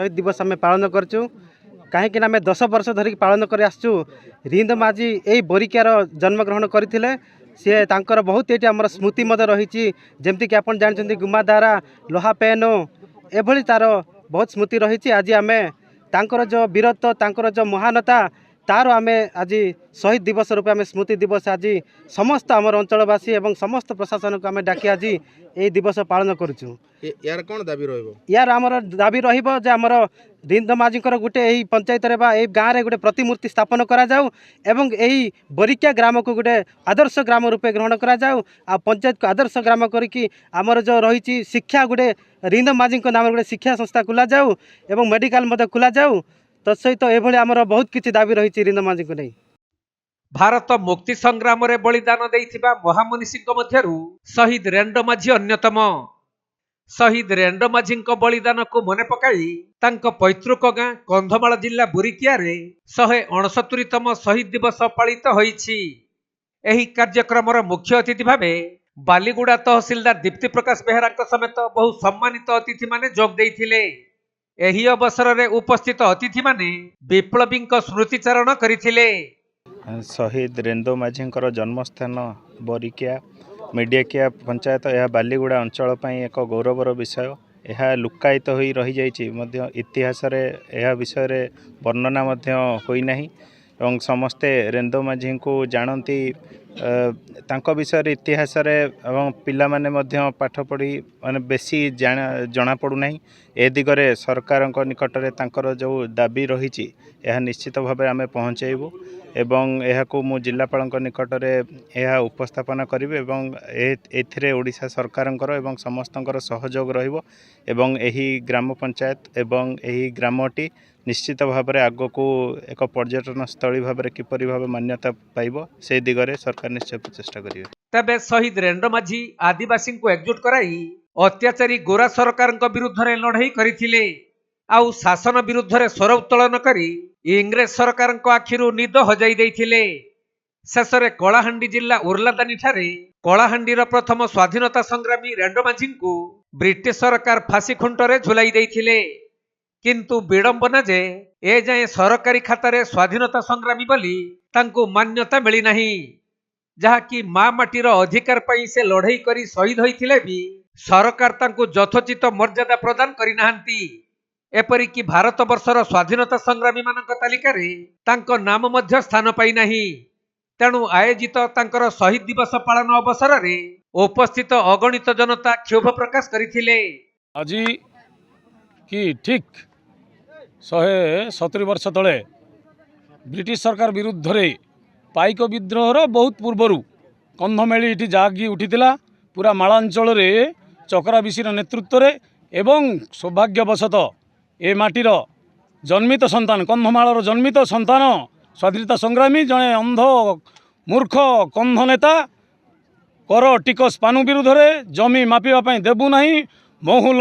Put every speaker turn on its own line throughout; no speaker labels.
शहीद दिवस आम पालन करचु कहीं आम 10 वर्ष धरिक पालन कर आसचु। रिंद माझी यही बोरिकियार जन्मग्रहण करते सी तांकर बहुत ये आम स्मृति रही जमतीक आप जानते गुमादारा लोहा पेनो एभली तार बहुत स्मृति रही। आज आम तांकर जो वीरत्व तांकर जो महानता तार आम आज शहीद दिवस रूप आम स्मृति दिवस आज समस्त आम अंचलवासी एवं समस्त प्रशासन को आम डाकी आज ये दिवस पालन करुँ।
यार कौन दाबी रहिबो?
यार आमर दाबी रहिबो जे आमर रिंद माझी गोटे यही पंचायत रे बा गाँव में गोटे प्रतिमूर्ति स्थापन करा जाऊ एवं यही बोरिकिया ग्राम को गोटे आदर्श ग्राम रूपे ग्रहण करा जाऊ आ पंचायत को आदर्श ग्राम करिकी आमर जो रही शिक्षा गोटे रिंद माझी नाम गोटे शिक्षा संस्था खोला जाऊ एवं मेडिकल मध्य खोला जाऊ तत्सहित एभली आमर बहुत किछि दाबी रही रिंद माझी को नहीं।
भारत मुक्ति संग्राम रे बलिदान देइथिबा महामनीषीक मध्यरु शहीद रेंडो माझी अन्यतम। शहीद रेंडो माझी बलिदान को मने पकाई तांको पैतृक गाँ कंधमाल जिला बोरिकिया रे 169तम शहीद दिवस पालित होईछि। एही कार्यक्रमर मुख्य अतिथि भावे बालीगुड़ा तहसीलदार दीप्ति प्रकाश बेहरा समेत बहु सम्मानित अतिथि माने जोग देइथिले। एही अवसर रे उपस्थित अतिथि माने विप्लवी स्मृतिचारण करिथिले।
शहीद रेंदो माझी जन्मस्थान बोरिकिया मिडियाकिया पंचायत यह बालीगुड़ा अंचल एक गौरवर विषय। यह लुकायित हो रही जाइए इतिहास रे यह विषय वर्णना होना एवं समस्ते रेंदो माझी को जानती तांको विषय इतिहास रे एवं पिला माने मध्य पाठ पढ़ी माने बेसी जना पड़ूना। ए दिगरे सरकार निकट में तांकर जो दाबी रही यह निश्चित भाव आम पहुँचेबू एवं यह मु जिलापाल निकट में यह उपस्थापन करी एवं एथिरे ओडिशा सरकार एवं समस्तंकर सहयोग रहिबो एवं एही ग्राम पंचायत एवं एही ग्रामटी निश्चित भाव में आग को एक पर्यटन स्थली भाव में किपरि भाव मान्यता पाइबो से दिगरे सरकार निश्चय प्रचेष्टा करिवे।
तबे शहीद रेंडो माझी आदिवासी को एकजुट कराई अत्याचारी गोरा सरकार विरुद्ध रे लड़ाई करथिले आउ शासन विरुद्ध रे स्वर उत्तोलन करी इंग्रेज सरकार आखिरु निद हजाई देइथिले। शेषरे कलाहांडी जिला उर्लादानी ठारे कलाहांडीर प्रथम स्वाधीनता संग्रामी रेंडो माझी को ब्रिटिश सरकार फांसी खुंटरे झुलाई देइथिले। किंतु विडंबना जे ए जाए सरकारी खातारे स्वाधीनता संग्रामी बोली तांको मान्यता मिली नहीं, जहाँकि माँ माटीर अधिकार पाई से लड़ाई करी शहीद होइथिले भी सरकार तांको यथोचित मर्यादा प्रदान करि नाहंती। एपरिकी भारत वर्षर स्वाधीनता संग्रामी मानक तालिका रे तांको नाम मध्य स्थान पाई नाही। तेणु आयोजित तांकर शहीद दिवस पालन अवसर रे उपस्थित अगणित जनता क्षोभ प्रकाश करथिले।
आज कि ठीक 170 वर्ष तले ब्रिटिश सरकार विरुद्ध रे पाइक विद्रोहर बहुत पूर्वर कंधमेली ये जागी उठीला पूरा मालांचल रे चकरा बिशीर नेतृत्व रे एवं सौभाग्यवशतः ए माटीर जन्मित संतान कंधमालर जन्मित संतान स्वाधीनता संग्रामी जड़े अंध मूर्ख कंध नेता कर टिकस पानु विरुद्ध रे जमी मापिबा देबू नहीं महुल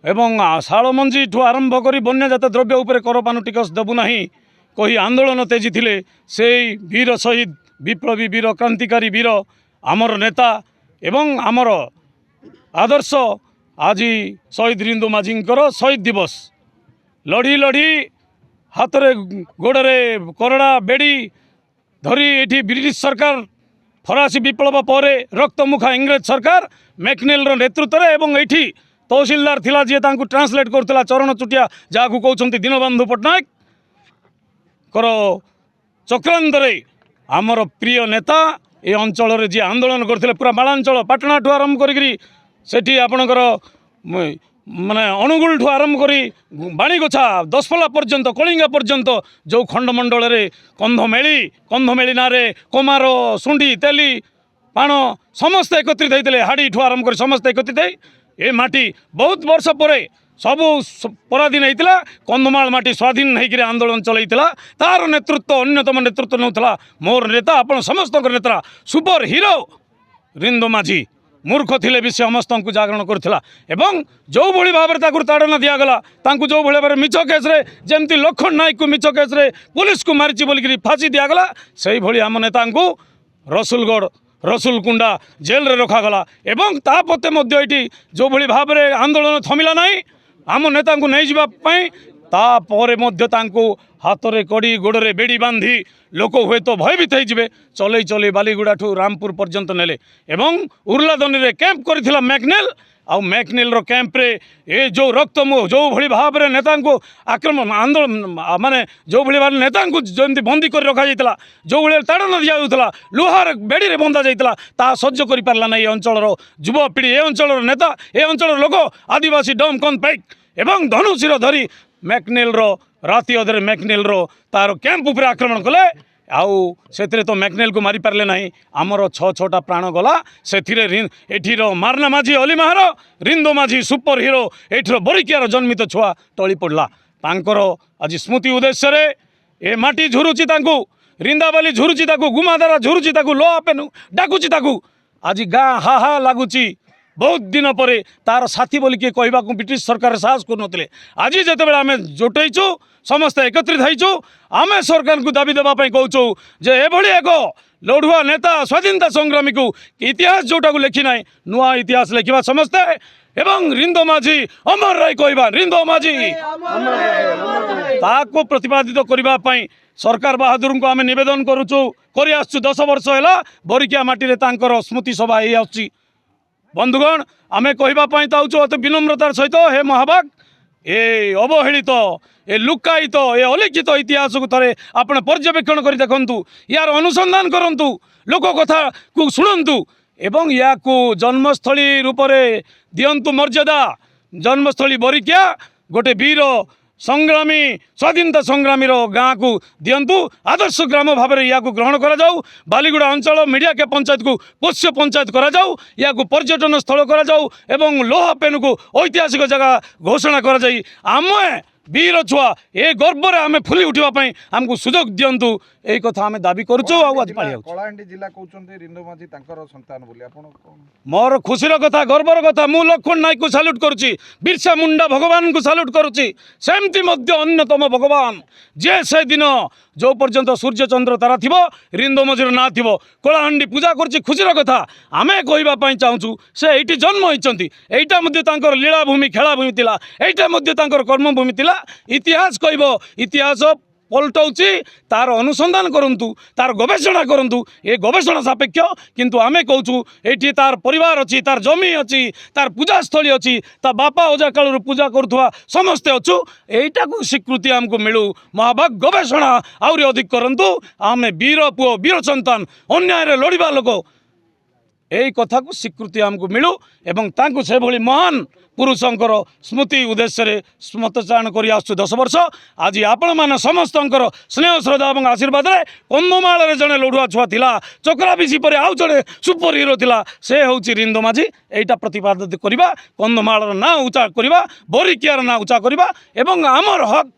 एवं शाल मंजी ठू आरंभ कर बन्यजात द्रव्य उपर कर पानु टिकस देबू नहीं कही आंदोलन तेजी थिले से वीर शहीद विप्लवी वीर क्रांतिकारी वीर आमर नेता एवं आमर आदर्श आज शहीद रिंदो माझी शहीद दिवस लड़ी लड़ी हाथ रे गोड़े करड़ा बेड़ी धरी ये ब्रिटिश सरकार फरासी विप्लव पर रक्तमुखा इंग्रेज सरकार मैकनेल नेतृत्व में एवं ये तहसीलदार थिला जी तांको ट्रांसलेट करथिला चरण चुटिया जहाँ कहते दीनबंधु पट्टनायक कर चक्रांत आमर प्रिय नेता ये अंचल रे जी आंदोलन करथिले पूरा मालांचल पाटना ठू आरंभ करी सेठी आपणकर माने अनुगुल ठू आरंभ करी बाणीगोछा दसपल्ला पर्यंत कलिंगा पर्यंत जो खंडमंडल रे कंधमेली नारे कोमार सुंडी तेली पाण समस्ते एकत्रित होते हाड़ी ठू आरंभ कर समस्ते एकत्रित ए माटी बहुत वर्ष पर सबू पराधीन होता कंधमाल माटी स्वाधीन होकर आंदोलन चलता तार नेतृत्व अन्यतम नेतृत्व नौला मोर नेता आपण समस्त नेता सुपर हीरो रिंदो माझी मूर्ख थिले भी समस्त को जागरण करथिला एवं जो भली भाव में ताड़ना दिगला जो भाई भाव मिछ केस्रे जमती लखन नायक को मिछ केस्रे पुलिस को मारी बोलिकी फांसी दिगला से भाई आम नेता को रसुलगढ़ रसुलकुंडा जेल रे रखागला एवं तापते ये जो भली भाव में आंदोलन थमिला नहीं आम नेता को नहीं जावाई तापर हाथ में कड़ी गोड़े बेड़ी बांधी लोक हुए तो भयभीत हो चलई चलई बालीगुड़ा ठू रामपुर पर्यंत नेले एवं उर्लादनी रे कैंप करथिला मैकनेल आउ मैकनेल रो कैंप रे ए जो रक्त जो भली भाव रे नेता को आक्रमण आंदोलन माने जो भली भाव नेता को जमती बंदी कर रखा जाइतला जो भली ताड़न दिया जाउतला लोहार बेड़ी रे बंधा जाइतला ता सह्य करि पारला नै अंचल रो युवा पीढ़ी ए अंचल नेता ए अंचल लोक आदिवासी डम कन पाइक एवं धनुषीर धरी मैकनेल रो राति अधरे मैकनेल रो तार कैंप उपर आक्रमण कले आउ से तो मैकनेल को मारी पारे ना आमर 6-6टा प्राण गला से एठीर मारना माझी अली माहार रिंदो माझी सुपर हिरो एठीर बरिकियार जन्मित छुआ टली पड़ला तांकर आज स्मृति उद्देश्य रे ए माटी झुरुची तांकू रिंदाबाली झुरुची ताकू गुमादारा झुरुची ताकू लोहा पेनु डाकुची ताकू आज गाँ हा हा लगुची बहुत दिन पर तार साथी बोली किए कहवा ब्रिटिश सरकार साहस कर आज जिते आम जुटैचु समस्त एकत्रित होइचु आम सरकार को दाबी देवाई कहूँ जे एभली एक लड़ुआ नेता स्वाधीनता संग्रामी को इतिहास जोटा को लिखी ना नुआ इतिहास लिखा समस्ते एवं रिंदो माझी अमर रही कहवा रिंदो माझी ताको प्रतिपादित करने सरकार बहादुर को आम नवेदन करुचु कर 10 वर्ष है बरिकिया माटी तांकर स्मृति सभा हो आसुची बंधुगण आमे कहवाई चाहूँ अति विनम्रतार सहित हे महाभाग ए अवहेलित ए लुकायित ए अलिखित इतिहास को थे आपण पर्यवेक्षण कर देखु यार अनुसंधान करूँ लोक कथा को शुणु एवं या जन्मस्थली रूप से दिंतु मर्यादा जन्मस्थली बरिकिया गोटे वीर संग्रामी स्वाधीनता संग्रामी गाँ को दिंतु आदर्श ग्राम भाव में या ग्रहण करा जाऊ बालीगुड़ा अंचल मीडिया के पंचायत को पोष्य पंचायत करा जाऊ या पर्यटन स्थल करा जाऊ एवं लोहा पेन को ऐतिहासिक जगह घोषणा करा जाई आमे वीर छुआ ए गर्व रे आमे फुली उठिबा आमको सुजोग दिंतु यही कथा आम दाबी करुचु आज पाई
कलाहांडी जिला कहउछन्ते रिंदो माझी तांकर संतान बोली आपण
मोर खुशीर कथा गर्वर कथा मु लक्ष्मण नायक को साल्यूट करुची बिरसा मुंडा भगवान को साल्यूट करुची सेमती मध्य अन्यतम भगवान जे से दिन जो पर्यंत सूर्य चंद्र तारा थिबो रिंदो मझीर ना थिबो कलाहांडी पूजा करुची खुशीर कथा आमे कहवाई चाहूँ से एठी जन्म होइचंती एटा मध्य तांकर लीला भूमि खेला भूमि तिला एटा मध्य तांकर कर्म भूमि तिला इतिहास कहबो इतिहास पलटाऊँची तार अनुसंधान करूँ तार गवेषणा करूँ ये गवेषणा सापेक्ष किंतु आमे कहूँ ये तार परिवार अच्छी तार जमी अच्छी तार पूजास्थली अच्छी ता बापा अजा काल पूजा करुवा समस्ते अच्छु यहीटा को स्वीकृति आमको मिलू महाभाग गवेषणा आहरी अधिक करूँ आमे वीर पुओ वीर संतान अन्याय लड़वा लोक यही कथा को स्वीकृति आमको मिलू एवं तांको से भली महान पुरुषंकर स्मृति उद्देश्य स्मृतचारण कर 10 वर्ष आज आपण मैंने समस्त स्नेह श्रद्धा और आशीर्वाद कंधमाल जड़े लड़ुआ छुआ थिला चक्रा बिसी पर आउ जड़े सुपर हिरो थिला से हूँ रिंदो माझी यहीटा प्रतिपादित करवा कंधमाल ना उचा करवा बरिकियार ना उचा करवा एवं आमर हक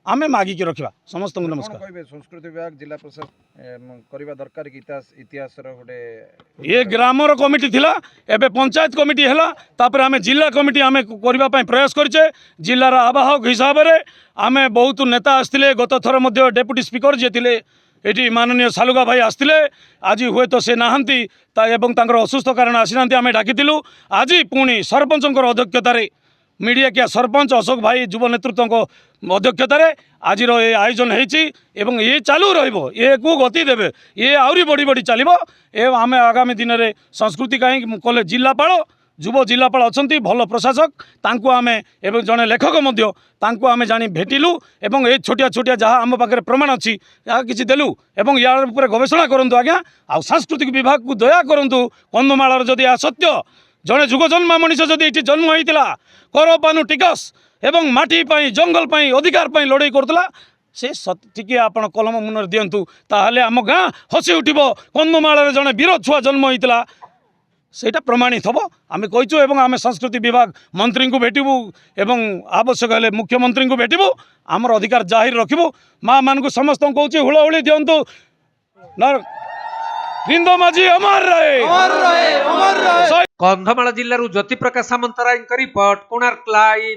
आमे मागिक रखा समस्त नमस्कार
संस्कृति विभाग जिला प्रशासन करबा दरकार कि इतिहास गोटे
ये ग्रामर कमिटी थिला एबे पंचायत कमिटी हैला तापर आमे जिला कमिटी आमे करबा पई प्रयास करछे जिल्लार आवाहक हिसाब रे आमे बहुत नेता आस्तिले गत थर मध्य डेप्यूटी स्पीकर जे थिले एटी माननीय सालुगा भाई आस्तिले आज हुए तो से नाहंती एवं तांकर असुस्थ कारण आसीनांती आमे डाकिथिलु आज पुणी सरपंचकर अध्यक्षतार मीडिया क्या सरपंच अशोक भाई युव नेतृत्व अध्यक्षतार आज ये आयोजन होती ये चालू रे गति देवे ये आहरी बढ़ी बढ़ी चलो एवं आम आगामी दिन में संस्कृति कहीं कले जिलापाल युव जिलापाल अच्छा भल प्रशासक तांको आमे एवं जड़े लेखक तांको आमे जानी भेटिलु एवं ये छोटिया छोटिया जहाँ आम पाखे प्रमाण अच्छी किसी देलु एवं यार गवेषणा करूँ आज्ञा आ सांस्कृतिक विभाग को दया करूँ कंधमाल जदि आ सत्य जड़े जुग जन्मा मनीष जदि ये जन्म होता करपानु टिकस एवं माटी पाई जंगल पाई अधिकार पाई लड़ाई करतला से टिके आपण कलम मुनर दिंतु ताहले आम गाँ हसी उठिबो कंधमाल जड़े वीर छुआ जन्म होता सेटा प्रमाणित हम आम कहीचु एवं आम संस्कृति विभाग मंत्री को भेटबू एवं आवश्यक हेले मुख्यमंत्री को भेटबू आमर अधिकार जाहिर रखिबू माँ मान को समस्त कहूँ हुलहुली दिंतु रिंदो माझी अमर रहे
कंधमाल जिल्लारू ज्योति प्रकाश सामंतराय रिपोर्ट कोणार्क लाइव।